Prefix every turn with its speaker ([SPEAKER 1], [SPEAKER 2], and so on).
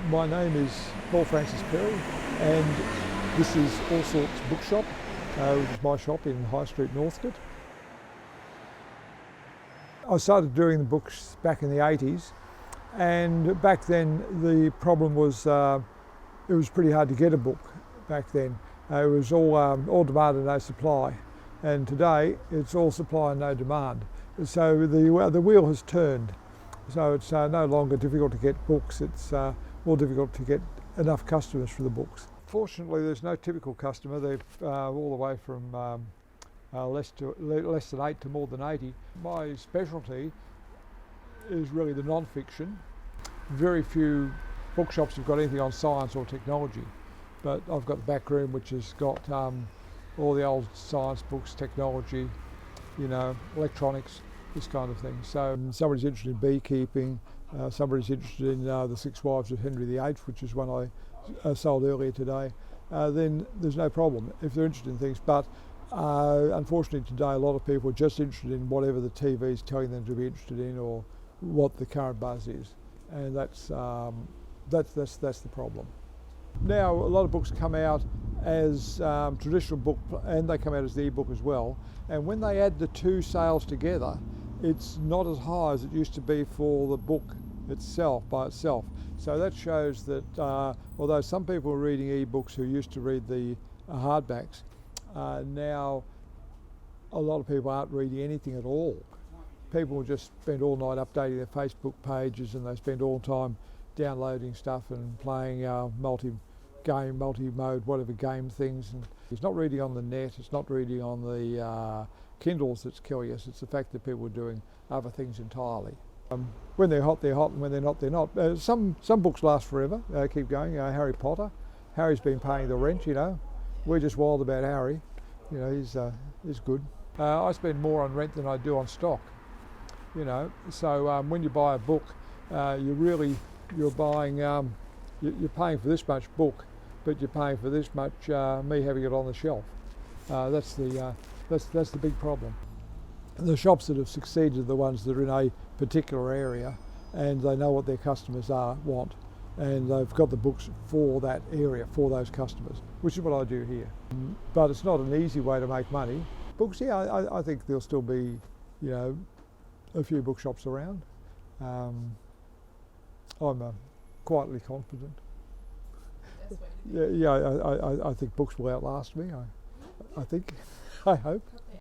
[SPEAKER 1] My name is Paul Francis Perry, and this is All Sorts Bookshop, which is my shop in High Street, Northcote. I started doing the books back in the 80s, and back then the problem was it was pretty hard to get a book back then. It was all demand and no supply, and today it's all supply and no demand. So the wheel has turned. So it's no longer difficult to get books, it's more difficult to get enough customers for the books. Fortunately, there's no typical customer. They're all the way from less than 8 to more than 80. My specialty is really the non-fiction. Very few bookshops have got anything on science or technology, but I've got the back room which has got all the old science books, technology, electronics, this kind of thing. So somebody's interested in beekeeping, somebody's interested in the Six Wives of Henry VIII, which is one I sold earlier today, then there's no problem if they're interested in things. But unfortunately today a lot of people are just interested in whatever the TV's telling them to be interested in or what the current buzz is, and that's the problem. Now a lot of books come out as traditional book, and they come out as the e-book as well, and when they add the two sales together, it's not as high as it used to be for the book itself by itself. So that shows that although some people are reading e-books who used to read the hardbacks, now a lot of people aren't reading anything at all. People just spend all night updating their Facebook pages, and they spend all the time downloading stuff and playing multi-mode, whatever game things. And it's not reading on the net, it's not reading on the Kindles that's killing us, it's the fact that people are doing other things entirely. When they're hot, and when they're not, they're not. Some books last forever, keep going. Harry Potter. Harry's been paying the rent, We're just wild about Harry. He's good. I spend more on rent than I do on stock, So when you buy a book, you're buying, you're paying for this much book, but you're paying for this much me having it on the shelf. That's the big problem. The shops that have succeeded are the ones that are in a particular area, and they know what their customers want, and they've got the books for that area, for those customers, which is what I do here. But it's not an easy way to make money. Books, I think there'll still be, a few bookshops around. I'm quietly confident. I think books will outlast me. I think, I hope.